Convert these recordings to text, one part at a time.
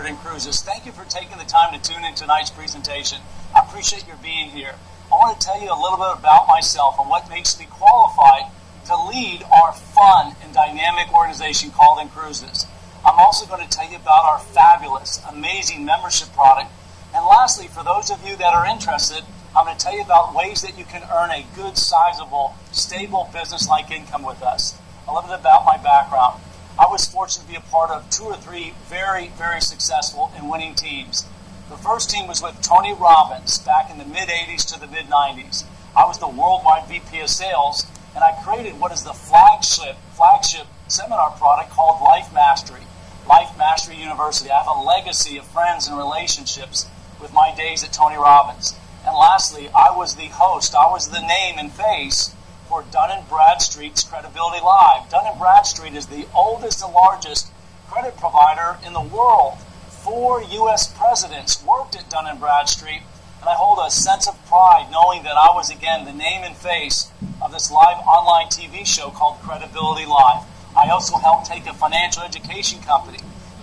at inCruises. Thank you for taking the time to tune in tonight's presentation. I appreciate your being here. I want to tell you a little bit about myself and what makes me qualified to lead our fun and dynamic organization called inCruises. I'm also going to tell you about our fabulous, amazing membership product. And lastly, for those of you that are interested, I'm going to tell you about ways that you can earn a good, sizable, stable business-like income with us. A little bit about my background. I was fortunate to be a part of 2 or 3 very, very successful and winning teams. The first team was with Tony Robbins back in the mid-'80s to the mid-'90s. I was the Worldwide VP of Sales, and I created what is the flagship seminar product called Life Mastery. Life Mastery University. I have a legacy of friends and relationships with my days at Tony Robbins. And lastly, I was the host. I was the name and face for Dun & Bradstreet's Credibility Live. Dun & Bradstreet is the oldest and largest credit provider in the world. 4 U.S. presidents worked at Dun & Bradstreet, and I hold a sense of pride knowing that I was, again, the name and face of this live online TV show called Credibility Live. I also helped take a financial education company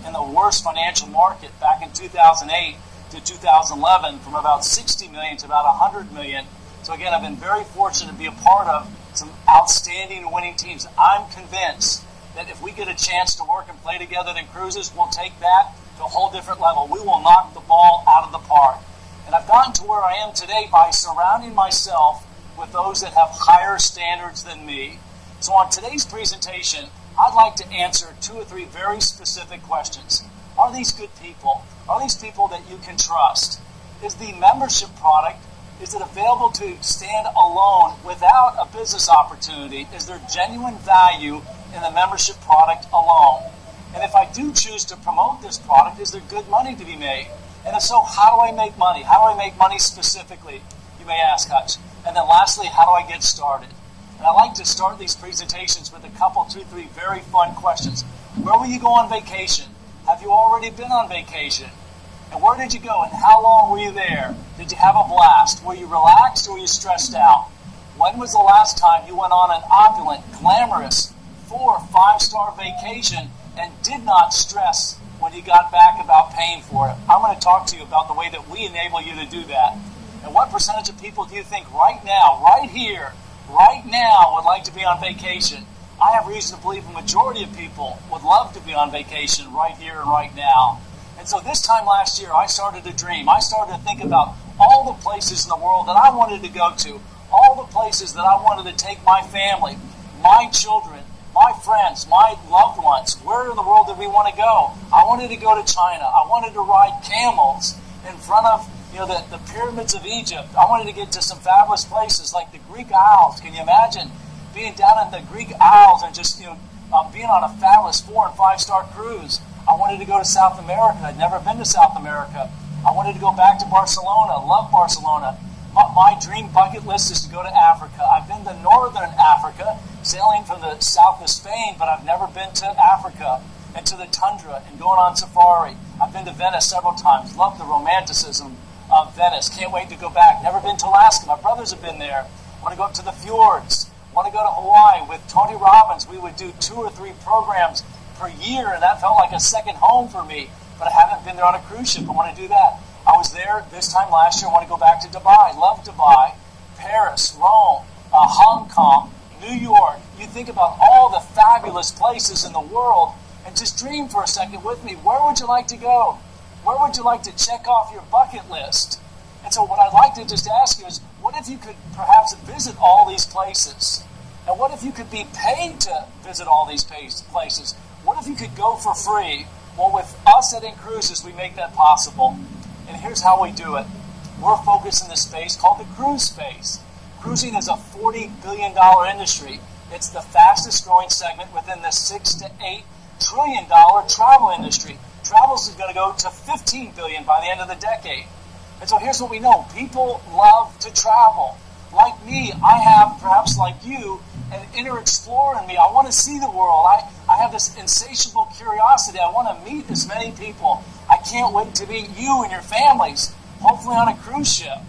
in the worst financial market back in 2008 to 2011 from about 60 million to about 100 million. So again, I've been very fortunate to be a part of some outstanding winning teams. I'm convinced that if we get a chance to work and play together at inCruises, we'll take that to a whole different level. We will knock the ball out of the park. And I've gotten to where I am today by surrounding myself with those that have higher standards than me. So on today's presentation, I'd like to answer 2 or 3 very specific questions. Are these good people? Are these people that you can trust? Is the membership product, is it available to stand alone without a business opportunity? Is there genuine value in the membership product alone? And if I do choose to promote this product, is there good money to be made? And if so, how do I make money? How do I make money specifically? You may ask, Hutch. And then lastly, how do I get started? And I like to start these presentations with a couple, 2, 3 very fun questions. Where will you go on vacation? Have you already been on vacation? And where did you go and how long were you there? Did you have a blast? Were you relaxed or were you stressed out? When was the last time you went on an opulent, glamorous, 4- or 5-star vacation and did not stress when you got back about paying for it? I'm going to talk to you about the way that we enable you to do that. And what percentage of people do you think right now, right here, right now would like to be on vacation? I have reason to believe a majority of people would love to be on vacation right here and right now. And so this time last year, I started to dream. I started to think about all the places in the world that I wanted to go to, all the places that I wanted to take my family, my children, my friends, my loved ones. Where in the world did we want to go? I wanted to go to China. I wanted to ride camels in front of the pyramids of Egypt. I wanted to get to some fabulous places like the Greek Isles. Can you imagine being down in the Greek Isles and just being on a fabulous 4- and 5-star cruise? I wanted to go to South America. I'd never been to South America. I wanted to go back to Barcelona. Love Barcelona. My dream bucket list is to go to Africa. I've been to northern Africa, sailing from the south of Spain, but I've never been to Africa and to the tundra and going on safari. I've been to Venice several times. Love the romanticism of Venice. Can't wait to go back. Never been to Alaska. My brothers have been there. Want to go up to the fjords. Want to go to Hawaii. With Tony Robbins, we would do 2 or 3 programs per year, and that felt like a second home for me. But I haven't been there on a cruise ship. I want to do that. I was there this time last year. I want to go back to Dubai. Love Dubai. Paris, Rome, Hong Kong, New York. You think about all the fabulous places in the world and just dream for a second with me. Where would you like to go? Where would you like to check off your bucket list? And so what I'd like to just ask you is, what if you could perhaps visit all these places? And what if you could be paid to visit all these places? What if you could go for free? Well, with us at inCruises, we make that possible. And here's how we do it. We're focused in this space called the cruise space. Cruising is a $40 billion industry. It's the fastest growing segment within the $6 to $8 trillion travel industry. Travel is going to go to $15 billion by the end of the decade. And so here's what we know. People love to travel. Like me, I have, perhaps like you, an inner explorer in me. I want to see the world. I have this insatiable curiosity. I want to meet as many people. I can't wait to meet you and your families, hopefully on a cruise ship.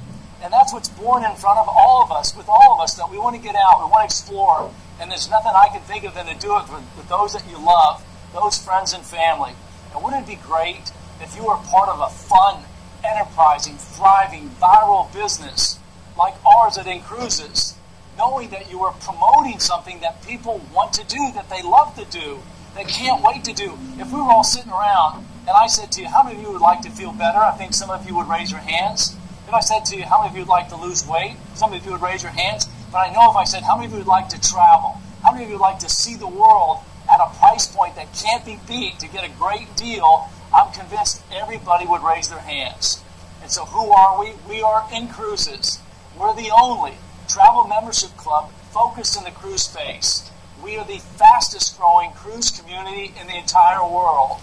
And that's what's born in front of all of us, with all of us, that we want to get out, we want to explore. And there's nothing I can think of than to do it with those that you love, those friends and family. And wouldn't it be great if you are part of a fun, enterprising, thriving, viral business like ours at inCruises, knowing that you are promoting something that people want to do, that they love to do, they can't wait to do. If we were all sitting around and I said to you, how many of you would like to feel better? I think some of you would raise your hands. If I said to you, how many of you would like to lose weight? Some of you would raise your hands. But I know if I said, how many of you would like to travel? How many of you would like to see the world at a price point that can't be beat to get a great deal? I'm convinced everybody would raise their hands. And so who are we? We are inCruises. We're the only travel membership club focused in the cruise space. We are the fastest growing cruise community in the entire world.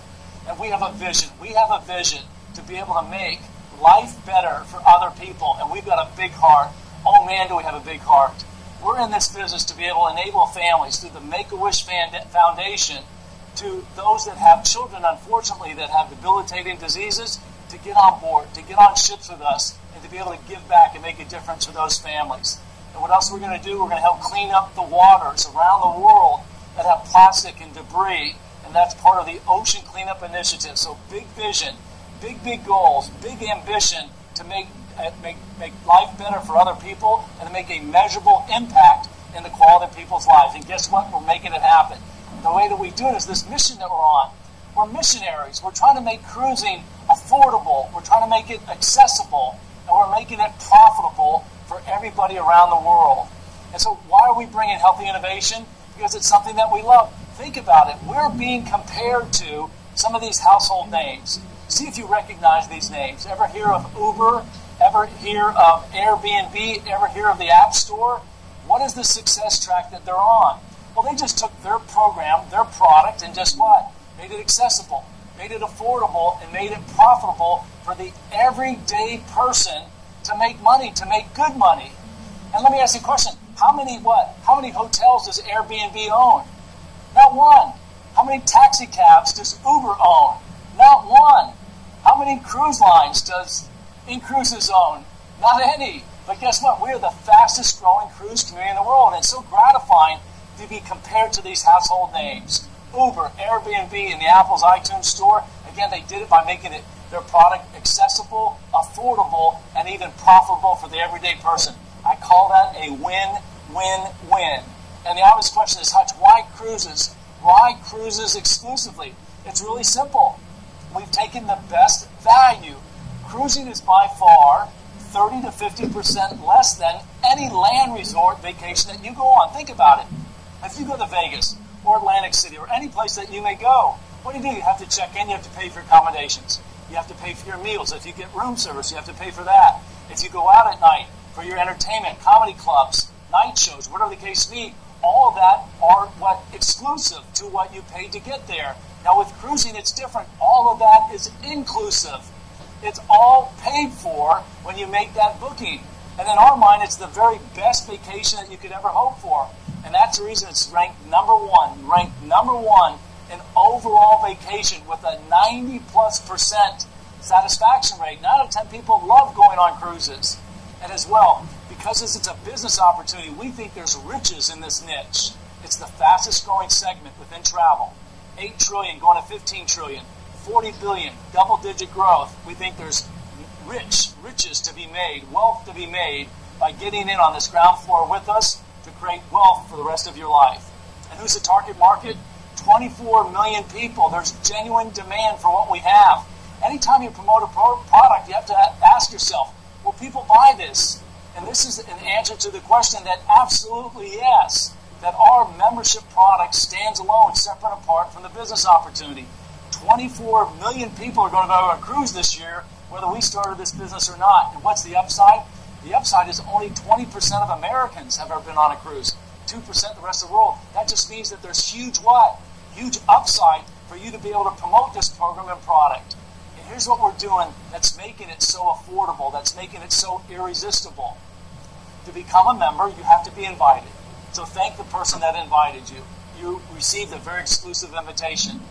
And we have a vision. We have a vision to be able to make life better for other people. And we've got a big heart. Oh man, do we have a big heart. We're in this business to be able to enable families through the Make-A-Wish Foundation to those that have children, unfortunately, that have debilitating diseases, to get on board, to get on ships with us, and to be able to give back and make a difference for those families. And what else we're going to do? We're going to help clean up the waters around the world that have plastic and debris, and that's part of the Ocean Cleanup Initiative. So big vision, big goals, big ambition to make life better for other people and to make a measurable impact in the quality of people's lives. And guess what? We're making it happen. And the way that we do it is this mission that we're on. We're missionaries. We're trying to make cruising affordable. We're trying to make it accessible. And we're making it profitable for everybody around the world. And so why are we bringing healthy innovation? Because it's something that we love. Think about it. We're being compared to some of these household names. See if you recognize these names. Ever hear of Uber? Ever hear of Airbnb? Ever hear of the App Store? What is the success track that they're on? Well, they just took their program, their product, and just what? Made it accessible, made it affordable, and made it profitable for the everyday person to make money, to make good money. And let me ask you a question. How many hotels does Airbnb own? Not one. How many taxi cabs does Uber own? Not one. How many cruise lines does inCruises own? Not any. But guess what? We are the fastest growing cruise community in the world. And it's so gratifying to be compared to these household names. Uber, Airbnb, and the Apple's iTunes Store. Again, they did it by making their product accessible, affordable, and even profitable for the everyday person. I call that a win-win-win. And the obvious question is, Hutch, why cruises? Why cruises exclusively? It's really simple. We've taken the best value. Cruising is by far 30 to 50% less than any land resort vacation that you go on. Think about it. If you go to Vegas or Atlantic City or any place that you may go, what do? You have to check in, you have to pay for accommodations. You have to pay for your meals. If you get room service, you have to pay for that. If you go out at night for your entertainment, comedy clubs, night shows, whatever the case may be, all of that are exclusive to what you paid to get there. Now with cruising, it's different. All of that is inclusive. It's all paid for when you make that booking. And in our mind, it's the very best vacation that you could ever hope for. And that's the reason it's ranked number one in overall vacation with a 90+% satisfaction rate. 9 out of 10 people love going on cruises. And as well, because it's a business opportunity, we think there's riches in this niche. It's the fastest growing segment within travel. 8 trillion going to 15 trillion, 40 billion, double-digit growth. We think there's riches to be made, wealth to be made by getting in on this ground floor with us to create wealth for the rest of your life. And who's the target market? 24 million people. There's genuine demand for what we have. Anytime you promote a product, you have to ask yourself, will people buy this? And this is an answer to the question that absolutely yes, that our membership product stands alone, separate and apart from the business opportunity. 24 million people are going to go on a cruise this year, whether we started this business or not. And what's the upside? The upside is only 20% of Americans have ever been on a cruise. 2% the rest of the world. That just means that there's huge upside for you to be able to promote this program and product. And here's what we're doing that's making it so affordable, that's making it so irresistible. To become a member, you have to be invited. So thank the person that invited you. You received a very exclusive invitation.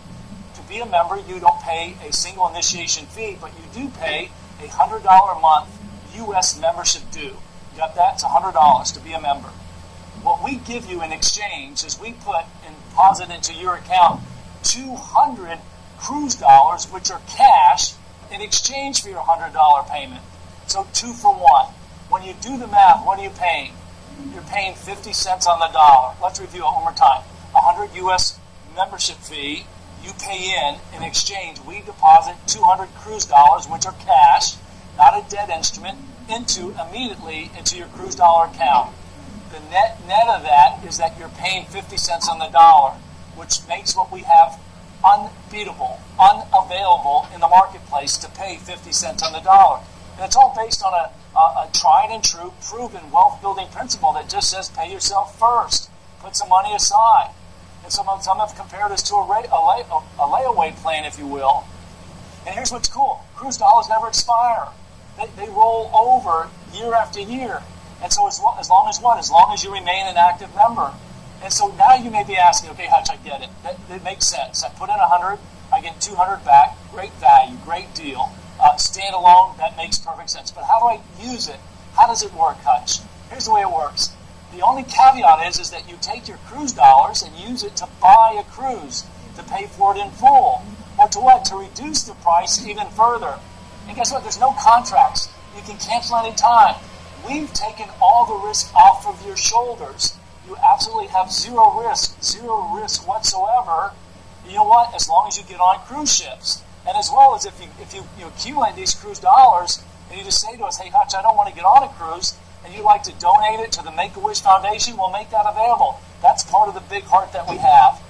To be a member, you don't pay a single initiation fee, but you do pay a $100 a month U.S. membership due. You got that? It's $100 to be a member. What we give you in exchange is we put and deposit into your account 200 cruise dollars, which are cash, in exchange for your $100 payment. So 2 for 1. When you do the math, what are you paying? You're paying 50 cents on the dollar. Let's review it one more time. 100 U.S. membership fee, you pay in exchange, we deposit 200 cruise dollars, which are cash, not a debt instrument, immediately into your cruise dollar account. The net of that is that you're paying 50 cents on the dollar, which makes what we have unbeatable, unavailable in the marketplace to pay 50 cents on the dollar. And it's all based on a tried and true, proven wealth-building principle that just says pay yourself first. Put some money aside. And some have compared us to a layaway plan, if you will. And here's what's cool. Cruise dollars never expire. They roll over year after year. And so as long as you remain an active member. And so now you may be asking, okay, Hutch, I get it. That makes sense. I put in 100, I get 200 back. Great value, great deal. Standalone, that makes perfect sense. But how do I use it? How does it work, Hutch? Here's the way it works. The only caveat is that you take your cruise dollars and use it to buy a cruise, to pay for it in full. Or to what? To reduce the price even further. And guess what? There's no contracts. You can cancel any time. We've taken all the risk off of your shoulders. You absolutely have zero risk whatsoever. You know what? As long as you get on cruise ships. And as well as if you accumulate these cruise dollars and you just say to us, hey, Hutch, I don't want to get on a cruise, and you'd like to donate it to the Make-A-Wish Foundation, we'll make that available. That's part of the big heart that we have.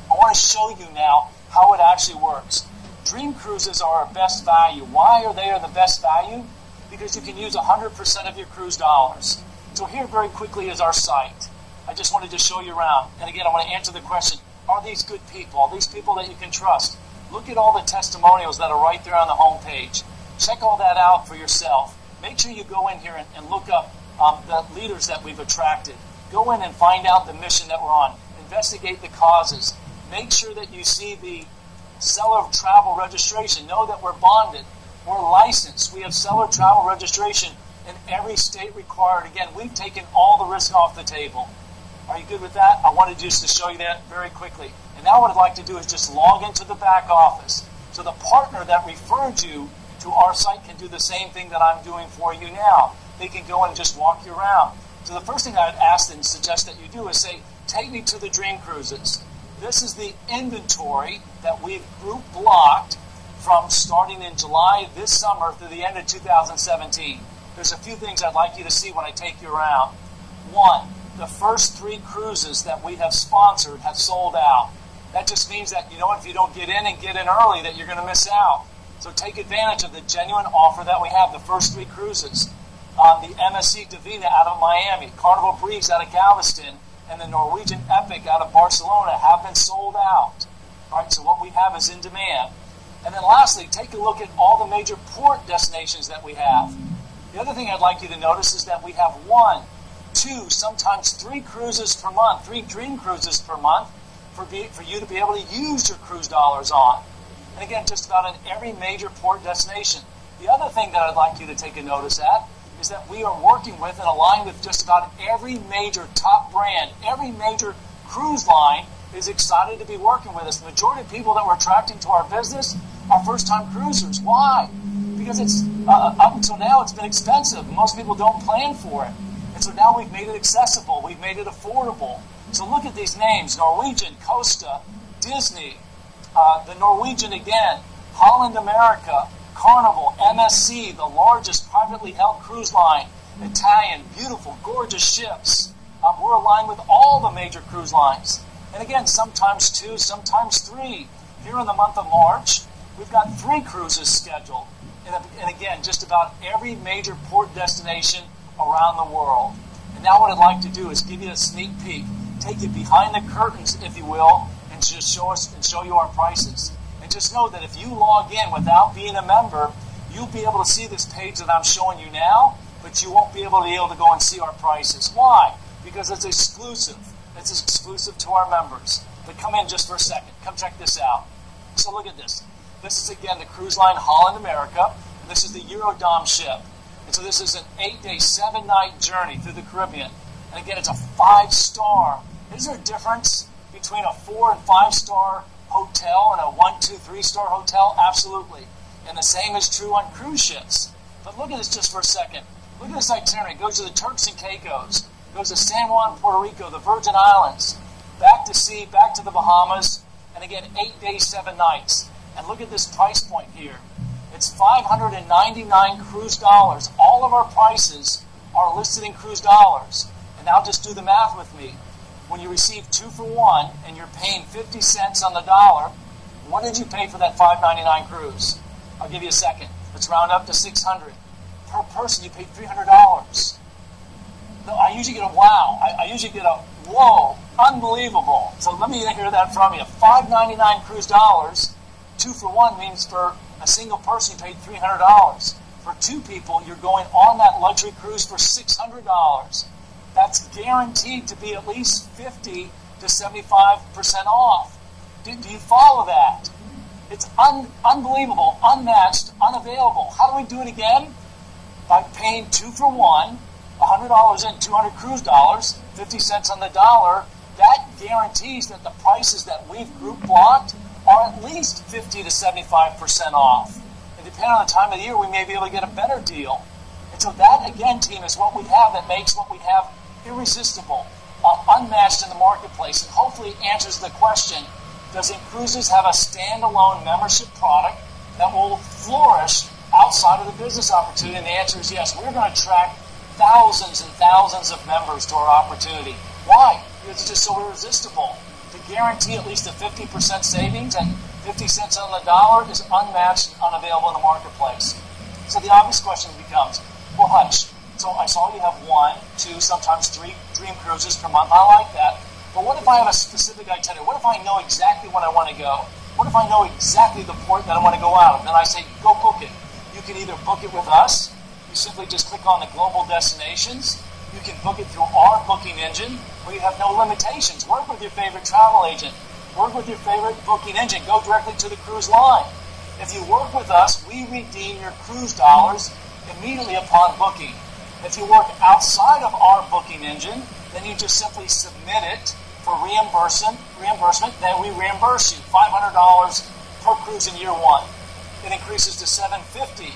I want to show you now how it actually works. Dream Cruises are our best value. Why are they the best value? Because you can use 100% of your cruise dollars. So here very quickly is our site. I just wanted to show you around. And again, I want to answer the question, are these good people? Are these people that you can trust? Look at all the testimonials that are right there on the home page. Check all that out for yourself. Make sure you go in here and look up the leaders that we've attracted. Go in and find out the mission that we're on. Investigate the causes. Make sure that you see the seller travel registration. Know that we're bonded. We're licensed. We have seller travel registration in every state required. Again, we've taken all the risk off the table. Are you good with that? I wanted just to show you that very quickly. And now what I'd like to do is just log into the back office. So the partner that referred you to our site can do the same thing that I'm doing for you now. They can go and just walk you around. So the first thing I'd ask and suggest that you do is say, take me to the Dream Cruises. This is the inventory that we've group blocked from starting in July this summer through the end of 2017. There's a few things I'd like you to see when I take you around. One, the first 3 cruises that we have sponsored have sold out. That just means that, if you don't get in and get in early, that you're going to miss out. So take advantage of the genuine offer that we have, the first 3 cruises. The MSC Divina out of Miami, Carnival Breeze out of Galveston, and the Norwegian Epic out of Barcelona have been sold out. All right, so what we have is in demand. And then lastly, take a look at all the major port destinations that we have. The other thing I'd like you to notice is that we have 1, 2, sometimes 3 cruises per month, 3 Dream Cruises per month for you to be able to use your cruise dollars on. And again, just about in every major port destination. The other thing that I'd like you to take a notice at is that we are working with and aligned with just about every major top brand, every major cruise line is excited to be working with us. The majority of people that we're attracting to our business are first-time cruisers. Why? Because it's up until now it's been expensive. Most people don't plan for it. And so now we've made it accessible. We've made it affordable. So look at these names: Norwegian, Costa, Disney, the Norwegian again, Holland America, Carnival, MSC, the largest privately held cruise line, Italian, beautiful, gorgeous ships. We're aligned with all the major cruise lines. And again, sometimes 2, sometimes 3. Here in the month of March, we've got 3 cruises scheduled. And again, just about every major port destination around the world. And now what I'd like to do is give you a sneak peek, take you behind the curtains, if you will, and just show you our prices. And just know that if you log in without being a member, you'll be able to see this page that I'm showing you now, but you won't be able to go and see our prices. Why? Because it's exclusive. It's exclusive to our members. But come in just for a second. Come check this out. So look at this. This is, again, the cruise line Holland America. And this is the Eurodom ship. And so this is an 8-day, 7-night journey through the Caribbean. And again, it's a 5-star. Is there a difference between a 4- and 5-star hotel in a 1, 2, 3-star hotel? Absolutely. And the same is true on cruise ships. But look at this just for a second. Look at this itinerary. It goes to the Turks and Caicos. It goes to San Juan, Puerto Rico, the Virgin Islands, back to sea, back to the Bahamas, and again, 8 days, 7 nights. And look at this price point here. It's 599 cruise dollars. All of our prices are listed in cruise dollars. And now just do the math with me. When you receive 2 for 1 and you're paying 50 cents on the dollar, what did you pay for that $5.99 cruise? I'll give you a second. Let's round up to 600. Per person, you paid $300. No, I usually get a wow. I usually get a whoa, unbelievable. So let me hear that from you. $5.99 cruise dollars, 2 for 1 means for a single person you paid $300. For 2 people, you're going on that luxury cruise for $600. That's guaranteed to be at least 50 to 75% off. Do you follow that? It's unbelievable, unmatched, unavailable. How do we do it again? By paying 2 for 1, $100 in, 200 cruise dollars, 50 cents on the dollar. That guarantees that the prices that we've group blocked are at least 50 to 75% off. And depending on the time of the year, we may be able to get a better deal. And so that, again, team, is what we have that makes what we have irresistible, unmatched in the marketplace, and hopefully answers the question, does inCruises have a standalone membership product that will flourish outside of the business opportunity? And the answer is yes. We're going to attract thousands and thousands of members to our opportunity. Why? Because it's just so irresistible. To guarantee at least a 50% savings and 50 cents on the dollar is unmatched and unavailable in the marketplace. So the obvious question becomes, well, Hutch, so I saw you have 1, 2, sometimes 3 dream cruises per month. I like that. But what if I have a specific itinerary? What if I know exactly when I want to go? What if I know exactly the port that I want to go out of? Then I say, go book it. You can either book it with us. You simply just click on the global destinations. You can book it through our booking engine, where you have no limitations. Work with your favorite travel agent. Work with your favorite booking engine. Go directly to the cruise line. If you work with us, we redeem your cruise dollars immediately upon booking. If you work outside of our booking engine, then you just simply submit it for reimbursement, then we reimburse you $500 per cruise in year 1. It increases to $750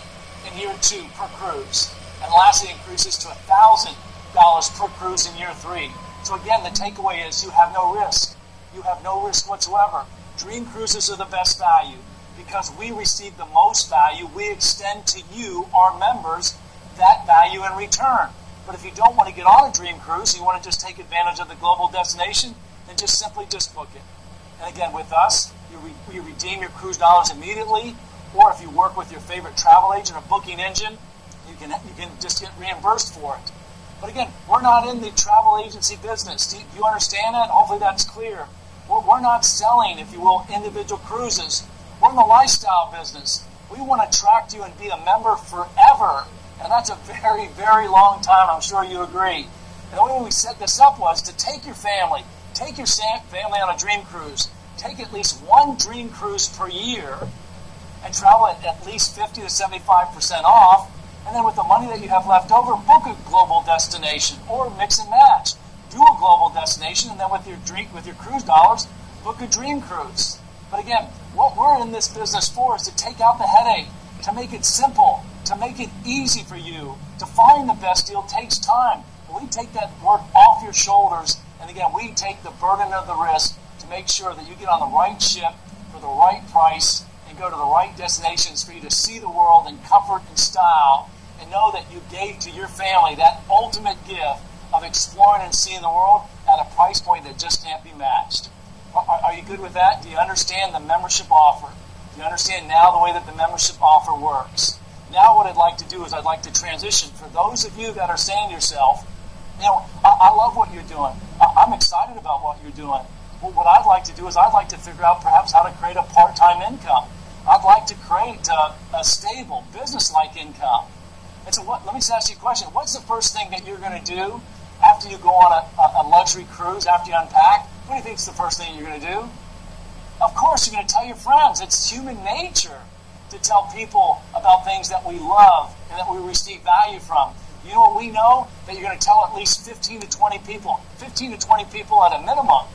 in year 2 per cruise. And lastly, it increases to $1,000 per cruise in year 3. So again, the takeaway is you have no risk. You have no risk whatsoever. Dream Cruises are the best value. Because we receive the most value, we extend to you, our members, that value in return. But if you don't want to get on a dream cruise, you want to just take advantage of the global destination, then just simply just book it. And again, with us, you redeem your cruise dollars immediately, or if you work with your favorite travel agent or booking engine, you can just get reimbursed for it. But again, we're not in the travel agency business. Do you understand that? Hopefully that's clear. We're not selling, if you will, individual cruises. We're in the lifestyle business. We want to attract you and be a member forever. And that's a very, very long time. I'm sure you agree. And the way we set this up was to take your family on a dream cruise, take at least 1 dream cruise per year, and travel at least 50 to 75% off. And then with the money that you have left over, book a global destination or mix and match. Do a global destination, and then with your cruise dollars, book a dream cruise. But again, what we're in this business for is to take out the headache, to make it simple, to make it easy for you. To find the best deal takes time. We take that work off your shoulders, and again, we take the burden of the risk to make sure that you get on the right ship for the right price and go to the right destinations for you to see the world in comfort and style, and know that you gave to your family that ultimate gift of exploring and seeing the world at a price point that just can't be matched. Are you good with that? Do you understand the membership offer? Do you understand now the way that the membership offer works? Now what I'd like to do is I'd like to transition. For those of you that are saying to yourself, I love what you're doing. I'm excited about what you're doing. Well, what I'd like to do is I'd like to figure out perhaps how to create a part-time income. I'd like to create a stable, business-like income. And so let me just ask you a question. What's the first thing that you're going to do after you go on a luxury cruise, after you unpack? What do you think is the first thing you're going to do? Of course, you're going to tell your friends. It's human nature to tell people about things that we love and that we receive value from. You know what we know? That you're going to tell at least 15 to 20 people. 15 to 20 people at a minimum.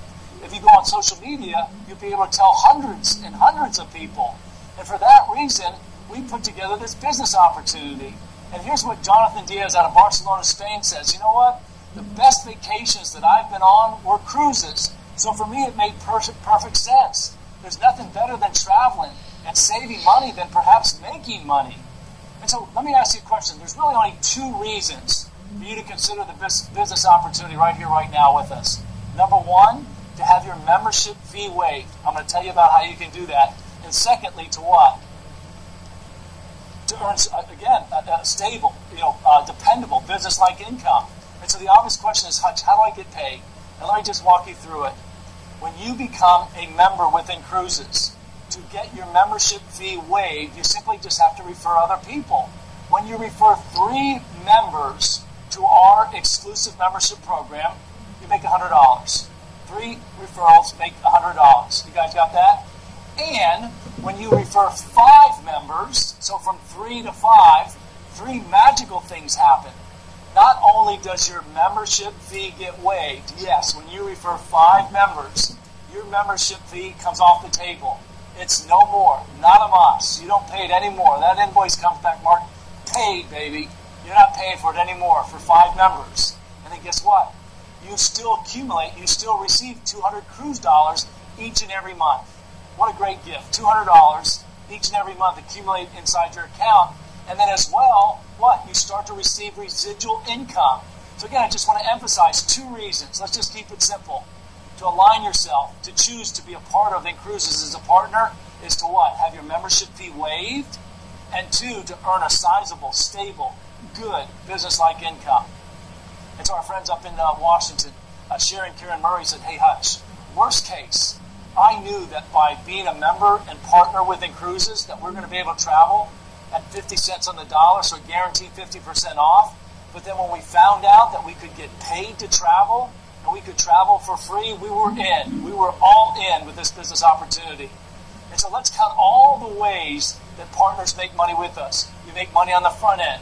If you go on social media, you'll be able to tell hundreds and hundreds of people. And for that reason, we put together this business opportunity. And here's what Jonathan Diaz out of Barcelona, Spain says. You know what? The best vacations that I've been on were cruises. So for me, it made perfect sense. There's nothing better than traveling and saving money than perhaps making money. And so let me ask you a question. There's really only two reasons for you to consider the business opportunity right here, right now with us. Number one, to have your membership fee waived. I'm going to tell you about how you can do that. And secondly, to what? To earn, again, a stable, dependable, business-like income. And so the obvious question is, Hutch, how do I get paid? And let me just walk you through it. When you become a member with inCruises, to get your membership fee waived, you simply just have to refer other people. When you refer 3 members to our exclusive membership program, you make $100. 3 referrals make $100. You guys got that? And when you refer 5 members, so from 3 to 5, 3 magical things happen. Not only does your membership fee get waived, yes, when you refer 5 members, your membership fee comes off the table. It's no more, not a must. You don't pay it anymore. That invoice comes back marked paid, baby. You're not paying for it anymore for 5 members. And then guess what? You still accumulate, you still receive $200 cruise dollars each and every month. What a great gift. $200 each and every month accumulate inside your account. And then as well, what? You start to receive residual income. So again, I just want to emphasize 2 reasons. Let's just keep it simple. To align yourself, to choose to be a part of inCruises as a partner is to what? Have your membership fee waived. And 2, to earn a sizable, stable, good business-like income. And so our friends up in Washington, Sharon Karen Murray said, hey Hutch, worst case, I knew that by being a member and partner with inCruises that we're going to be able to travel at 50 cents on the dollar, so guaranteed 50% off. But then when we found out that we could get paid to travel and we could travel for free, we were in. We were all in with this business opportunity. And so let's count all the ways that partners make money with us. You make money on the front end.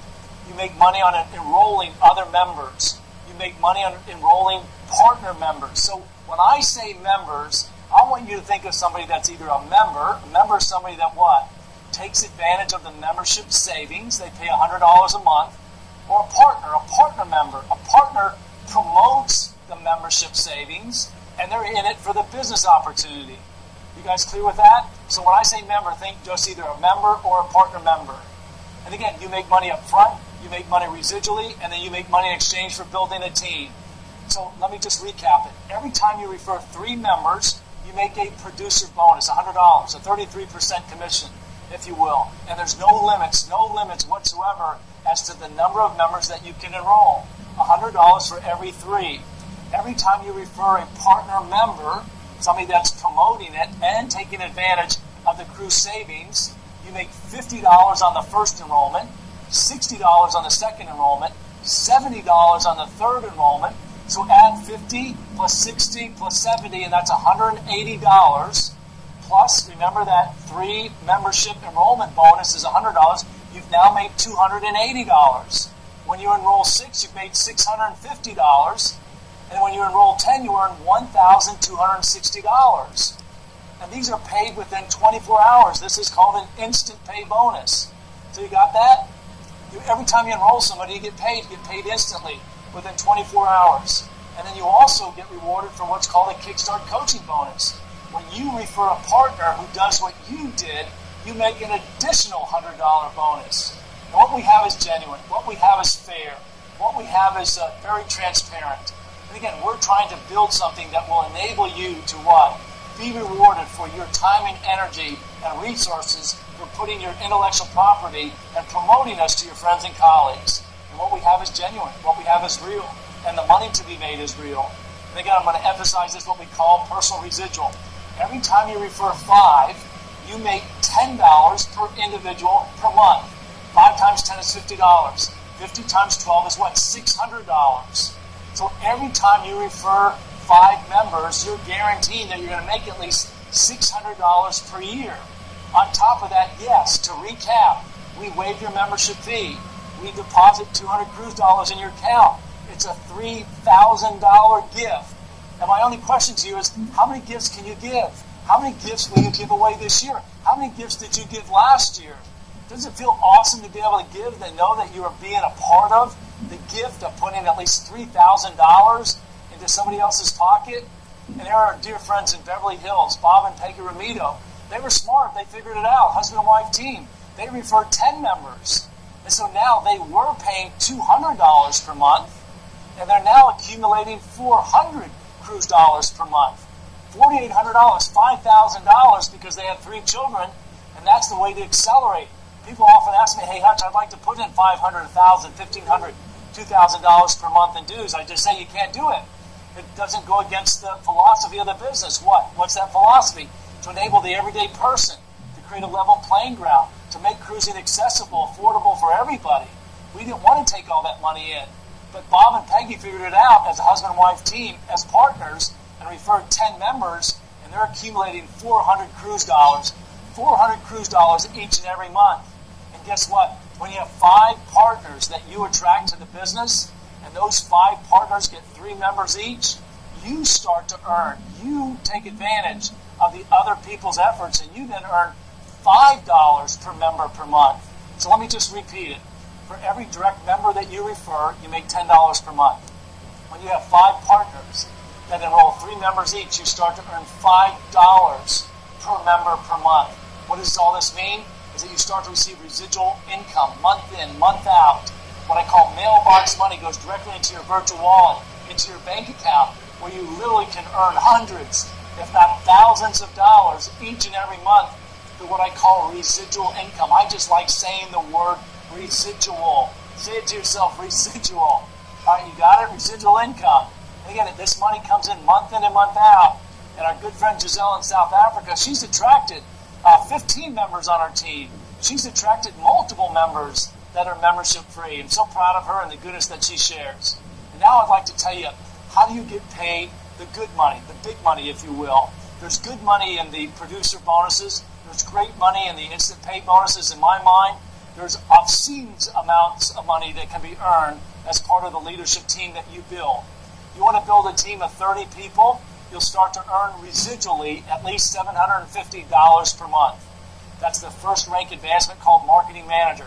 You make money on enrolling other members. You make money on enrolling partner members. So when I say members, I want you to think of somebody that's either a member. A member is somebody that what? Takes advantage of the membership savings. They pay $100 a month. Or a partner member. A partner promotes the membership savings, and they're in it for the business opportunity. You guys clear with that? So when I say member, think just either a member or a partner member. And again, you make money up front, you make money residually, and then you make money in exchange for building a team. So let me just recap it. Every time you refer 3 members, you make a producer bonus, $100, a 33% commission, if you will. And there's no limits whatsoever as to the number of members that you can enroll. $100 for every 3. Every time you refer a partner member, somebody that's promoting it and taking advantage of the cruise savings, you make $50 on the first enrollment, $60 on the second enrollment, $70 on the third enrollment. So add 50 plus 60 plus 70, and that's $180. Plus, remember that 3 membership enrollment bonus is $100. You've now made $280. When you enroll 6, you've made $650. And when you enroll 10, you earn $1,260. And these are paid within 24 hours. This is called an instant pay bonus. So you got that? Every time you enroll somebody, you get paid instantly within 24 hours. And then you also get rewarded for what's called a Kickstart coaching bonus. When you refer a partner who does what you did, you make an additional $100 bonus. And what we have is genuine. What we have is fair. What we have is very transparent. And again, we're trying to build something that will enable you to what? Be rewarded for your time and energy and resources for putting your intellectual property and promoting us to your friends and colleagues. And what we have is genuine. What we have is real. And the money to be made is real. And again, I'm going to emphasize this, what we call personal residual. Every time you refer 5, you make $10 per individual per month. 5 times 10 is $50. 50 times 12 is what? $600. So every time you refer 5 members, you're guaranteeing that you're going to make at least $600 per year. On top of that, yes, to recap, we waive your membership fee. We deposit $200 cruise dollars in your account. It's a $3,000 gift. And my only question to you is, how many gifts can you give? How many gifts will you give away this year? How many gifts did you give last year? Does it feel awesome to be able to give and know that you are being a part of the gift of putting at least $3,000 into somebody else's pocket? And here are our dear friends in Beverly Hills, Bob and Peggy Ramito. They were smart. They figured it out. Husband and wife team. They referred 10 members. And so now they were paying $200 per month, and they're now accumulating $400 cruise dollars per month. $4,800, $5,000 because they have 3 children, and that's the way to accelerate. People often ask me, hey, Hutch, I'd like to put in $500, $1,000, $1,500, $2,000 per month in dues. I just say you can't do it. It doesn't go against the philosophy of the business. What's that philosophy? To enable the everyday person, to create a level playing ground, to make cruising accessible, affordable for everybody. We didn't want to take all that money in. But Bob and Peggy figured it out as a husband and wife team, as partners, and referred 10 members, and they're accumulating 400 cruise dollars, 400 cruise dollars each and every month. And guess what? When you have 5 partners that you attract to the business, and those 5 partners get 3 members each, you start to earn. You take advantage of the other people's efforts, and you then earn $5 per member per month. So let me just repeat it. For every direct member that you refer, you make $10 per month. When you have 5 partners that enroll 3 members each, you start to earn $5 per member per month. What does all this mean? Is that you start to receive residual income month in, month out. What I call mailbox money goes directly into your virtual wallet, into your bank account, where you literally can earn hundreds, if not thousands of dollars each and every month through what I call residual income. I just like saying the word residual. Say it to yourself, residual. All right, you got it? Residual income. And again, this money comes in and month out. And our good friend Giselle in South Africa, she's attracted 15 members on our team. She's attracted multiple members that are membership free. I'm so proud of her and the goodness that she shares. And now I'd like to tell you, how do you get paid the good money, the big money, if you will? There's good money in the producer bonuses. There's great money in the instant pay bonuses. In my mind, there's obscene amounts of money that can be earned as part of the leadership team that you build. You want to build a team of 30 people, you'll start to earn residually at least $750 per month. That's the first rank advancement called Marketing Manager.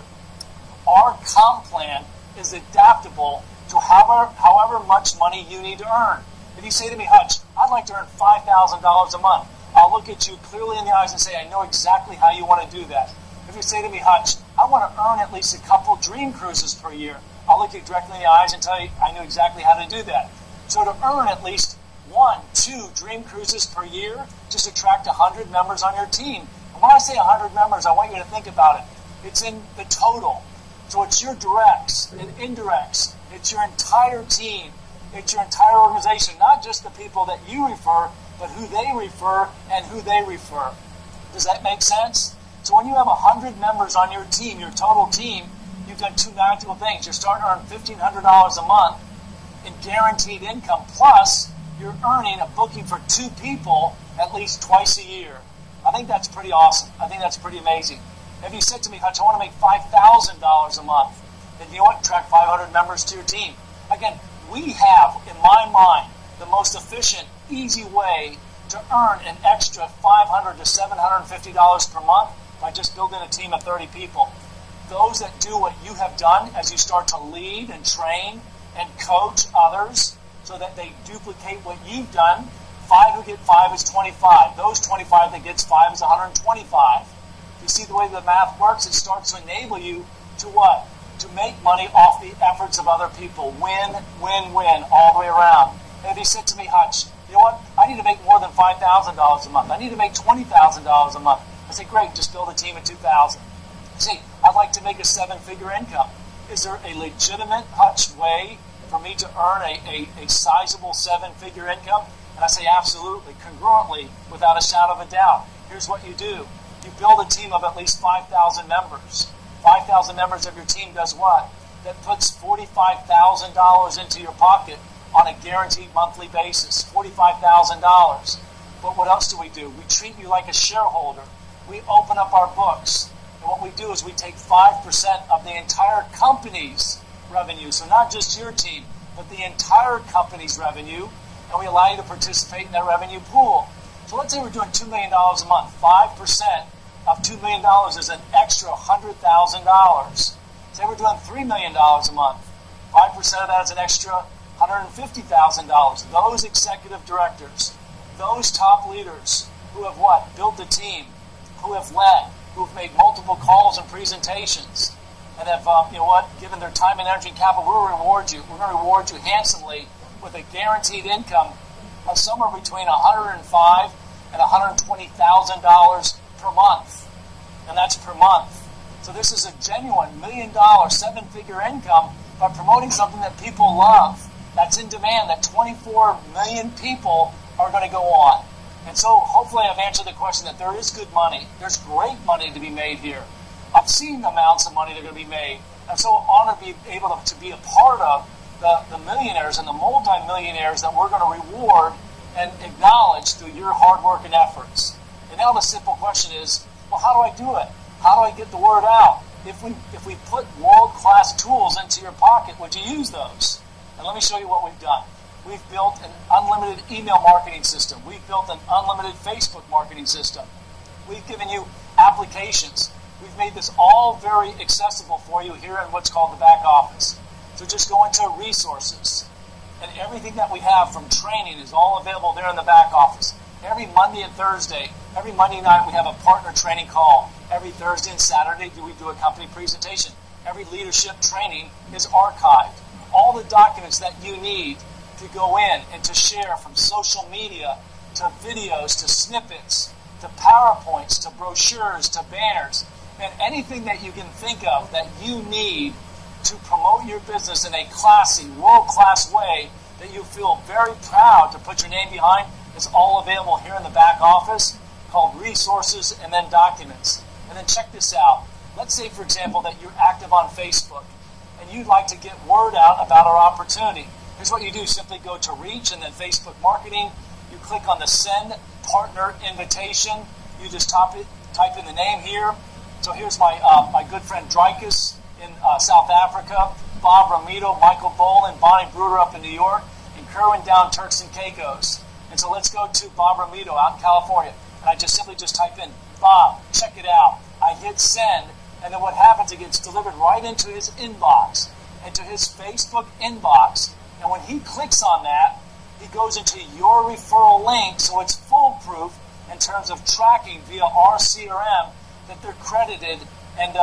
Our comp plan is adaptable to however much money you need to earn. If you say to me, Hutch, I'd like to earn $5,000 a month, I'll look at you clearly in the eyes and say, I know exactly how you want to do that. If you say to me, Hutch, I want to earn at least a couple dream cruises per year, I'll look you directly in the eyes and tell you I know exactly how to do that. So to earn at least 1, 2 dream cruises per year, just attract 100 members on your team. And when I say 100 members, I want you to think about it. It's in the total. So it's your directs and indirects. It's your entire team. It's your entire organization, not just the people that you refer, but who they refer and who they refer. Does that make sense? So when you have 100 members on your team, your total team, you've done 2 magical things. You're starting to earn $1,500 a month in guaranteed income, plus you're earning a booking for 2 people at least twice a year. I think that's pretty awesome. I think that's pretty amazing. If you said to me, Hutch, I want to make $5,000 a month, then you know what? Attract 500 members to your team. Again, we have, in my mind, the most efficient, easy way to earn an extra $500 to $750 per month by just building a team of 30 people. Those that do what you have done as you start to lead and train and coach others so that they duplicate what you've done, 5 who get 5 is 25. Those 25 that gets 5 is 125. You see the way the math works? It starts to enable you to what? To make money off the efforts of other people. Win, win, win, all the way around. And if you said to me, Hutch, you know what? I need to make more than $5,000 a month. I need to make $20,000 a month. I say, great, just build a team of 2,000. See, I'd like to make a 7-figure income. Is there a legitimate, Hutch, way for me to earn a sizable 7-figure income? And I say, absolutely, congruently, without a shadow of a doubt. Here's what you do. You build a team of at least 5,000 members. 5,000 members of your team does what? That puts $45,000 into your pocket on a guaranteed monthly basis. $45,000. But what else do? We treat you like a shareholder. We open up our books. And what we do is we take 5% of the entire company's revenue. So not just your team, but the entire company's revenue. and we allow you to participate in that revenue pool. So let's say we're doing $2 million a month. 5% of $2 million is an extra $100,000. Say we're doing $3 million a month. 5% of that is an extra $150,000. Those executive directors, those top leaders who have what? Built a team, who have led, who have made multiple calls and presentations, and have, given their time and energy and capital, we'll reward you. We're going to reward you handsomely with a guaranteed income of somewhere between $105,000 and $120,000 per month. And that's per month. So this is a genuine $1 million, seven-figure income by promoting something that people love, that's in demand, that 24 million people are going to go on. And so hopefully I've answered the question that there is good money. There's great money to be made here. I've seen the amounts of money that are going to be made. I'm so honored to be able to be a part of the millionaires and the multi-millionaires that we're going to reward and acknowledge through your hard work and efforts. And now the simple question is, well, how do I do it? How do I get the word out? If we put world-class tools into your pocket, would you use those? And let me show you what we've done. We've built an unlimited email marketing system. We've built an unlimited Facebook marketing system. We've given you applications. We've made this all very accessible for you here in what's called the back office. So just go into resources. And everything that we have from training is all available there in the back office. Every Monday and Thursday, every Monday night we have a partner training call. Every Thursday and Saturday we do a company presentation. Every leadership training is archived. All the documents that you need to go in and to share, from social media to videos to snippets to PowerPoints to brochures to banners, and anything that you can think of that you need to promote your business in a classy, world-class way that you feel very proud to put your name behind is all available here in the back office, called resources and then documents. And then check this out. Let's say, for example, that you're active on Facebook and you'd like to get word out about our opportunity. Here's what you do. Simply go to Reach and then Facebook Marketing. You click on the Send Partner Invitation. You just type in the name here. So here's my good friend Dreykus in South Africa, Bob Ramito, Michael Bolin, Bonnie Bruder up in New York, and Kerwin down Turks and Caicos. And so let's go to Bob Ramito out in California. And I just simply type in, Bob, check it out. I hit send, and then what happens, it gets delivered right into his inbox, into his Facebook inbox. And when he clicks on that, he goes into your referral link, so it's foolproof in terms of tracking via our CRM that they're credited and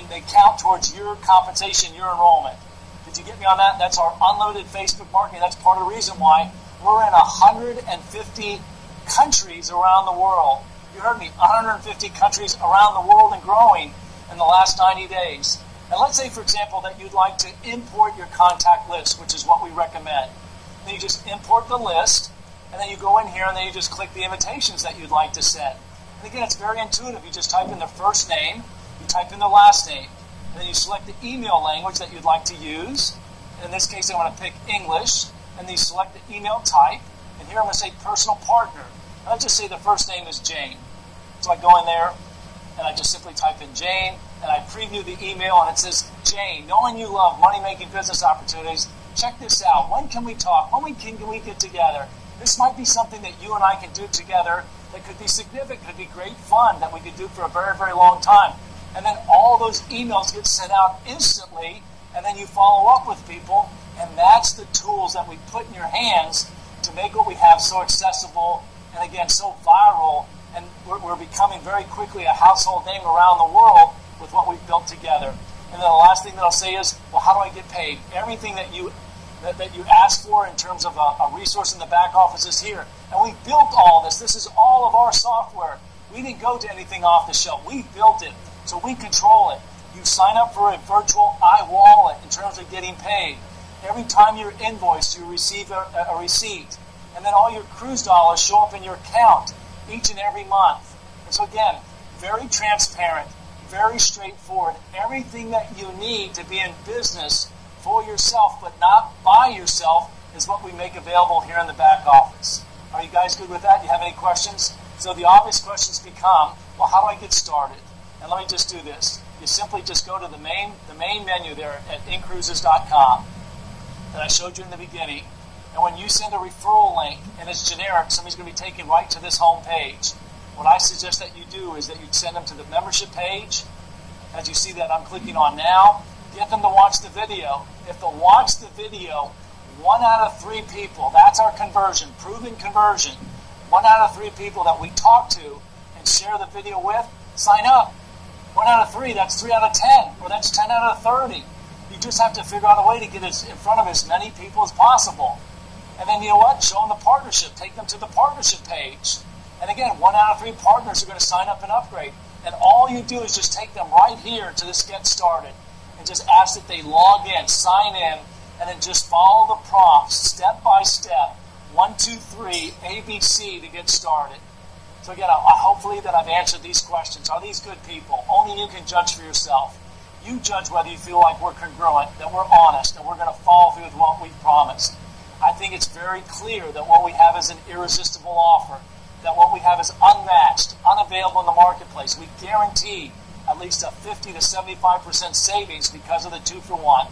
they count towards your compensation, your enrollment. Did you get me on that? That's our unlimited Facebook marketing. That's part of the reason why we're in 150 countries around the world. You heard me, 150 countries around the world and growing in the last 90 days. And let's say, for example, that you'd like to import your contact list, which is what we recommend. Then you just import the list, and then you go in here and then you just click the invitations that you'd like to send. And again, it's very intuitive. You just type in the first name, you type in the last name, and then you select the email language that you'd like to use. And in this case, I want to pick English, and then you select the email type. And here I'm going to say personal partner. And I'll just say the first name is Jane. So I go in there, and I just simply type in Jane, and I preview the email, and it says, Jane, knowing you love money-making business opportunities, check this out. When can we talk? When can we get together? This might be something that you and I can do together that could be significant, could be great fun, that we could do for a very, very long time. And then all those emails get sent out instantly, and then you follow up with people, and that's the tools that we put in your hands to make what we have so accessible and, again, so viral. And we're becoming very quickly a household name around the world with what we've built together. And then the last thing that I'll say is, well, how do I get paid? Everything that you ask for in terms of a resource in the back office is here. And we built all this. This is all of our software. We didn't go to anything off the shelf. We built it, so we control it. You sign up for a virtual iWallet in terms of getting paid. Every time you're invoiced, you receive a receipt. And then all your cruise dollars show up in your account each and every month. And so again, very transparent, very straightforward. Everything that you need to be in business for yourself, but not by yourself, is what we make available here in the back office. Are you guys good with that? Do you have any questions? So the obvious questions become, well, how do I get started? And let me just do this. You simply just go to the main menu there at inCruises.com that I showed you in the beginning. And when you send a referral link and it's generic, somebody's going to be taken right to this home page. What I suggest that you do is that you send them to the membership page. As you see that I'm clicking on now, get them to watch the video. If they'll watch the video, 1 out of 3 people, that's our conversion, proven conversion. 1 out of 3 people that we talk to and share the video with, sign up. 1 out of 3, that's 3 out of 10, or that's 10 out of 30. You just have to figure out a way to get in front of as many people as possible. And then you know what? Show them the partnership. Take them to the partnership page. And again, 1 out of 3 partners are going to sign up and upgrade. And all you do is just take them right here to this Get Started and just ask that they log in, sign in, and then just follow the prompts step by step. 1, 2, 3, ABC to get started. So again, hopefully that I've answered these questions. Are these good people? Only you can judge for yourself. You judge whether you feel like we're congruent, that we're honest, and we're going to follow through with what we've promised. I think it's very clear that what we have is an irresistible offer, that what we have is unmatched, unavailable in the marketplace. We guarantee at least a 50 to 75% savings because of the 2-for-1,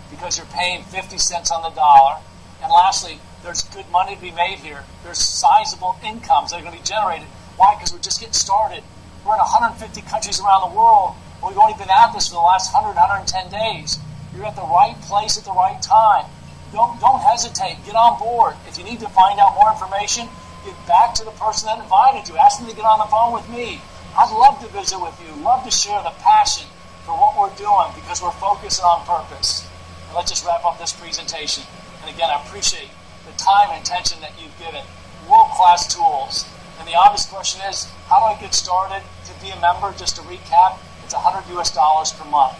because you're paying 50 cents on the dollar. And lastly, there's good money to be made here. There's sizable incomes that are going to be generated. Why? Because we're just getting started. We're in 150 countries around the world. We've only been at this for the last 100, 110 days. You're at the right place at the right time. Don't hesitate. Get on board. If you need to find out more information, get back to the person that invited you. Ask them to get on the phone with me. I'd love to visit with you. Love to share the passion for what we're doing because we're focused on purpose. And let's just wrap up this presentation. And again, I appreciate the time and attention that you've given. World-class tools. And the obvious question is, how do I get started to be a member? Just to recap, it's $100 per month.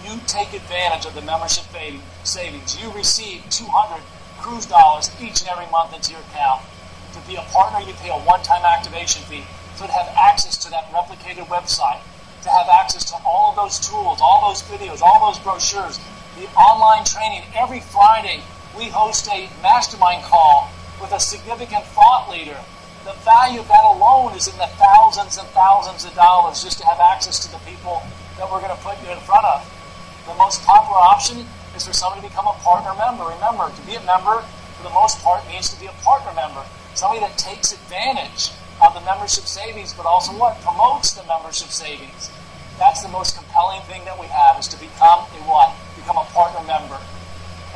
You take advantage of the membership savings. You receive 200 cruise dollars each and every month into your account. To be a partner, you pay a one-time activation fee. So to have access to that replicated website, to have access to all of those tools, all those videos, all those brochures, the online training. Every Friday, we host a mastermind call with a significant thought leader. The value of that alone is in the thousands and thousands of dollars just to have access to the people that we're going to put you in front of. The most popular option is for somebody to become a partner member. Remember, to be a member, for the most part, means to be a partner member. Somebody that takes advantage of the membership savings, but also what? Promotes the membership savings. That's the most compelling thing that we have, is to become a what? Become a partner member.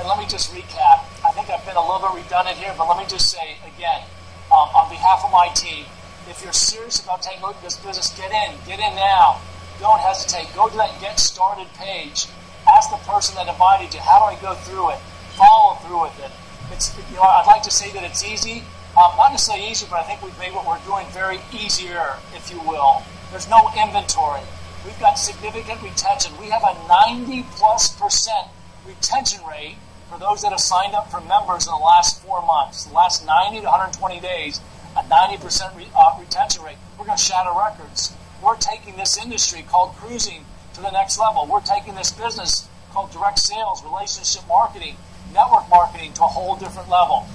And let me just recap. I think I've been a little bit redundant here, but let me just say again, on behalf of my team, if you're serious about taking a look at this business, get in now. Don't hesitate. Go to that Get Started page. Ask the person that invited you, how do I go through it? Follow through with it. I'd like to say that it's easy. Not necessarily easy, but I think we've made what we're doing very easier, if you will. There's no inventory. We've got significant retention. We have a 90+% retention rate for those that have signed up for members in the last 4 months. The last 90 to 120 days, a 90% retention rate. We're going to shatter records. We're taking this industry called cruising to the next level. We're taking this business called direct sales, relationship marketing, network marketing to a whole different level.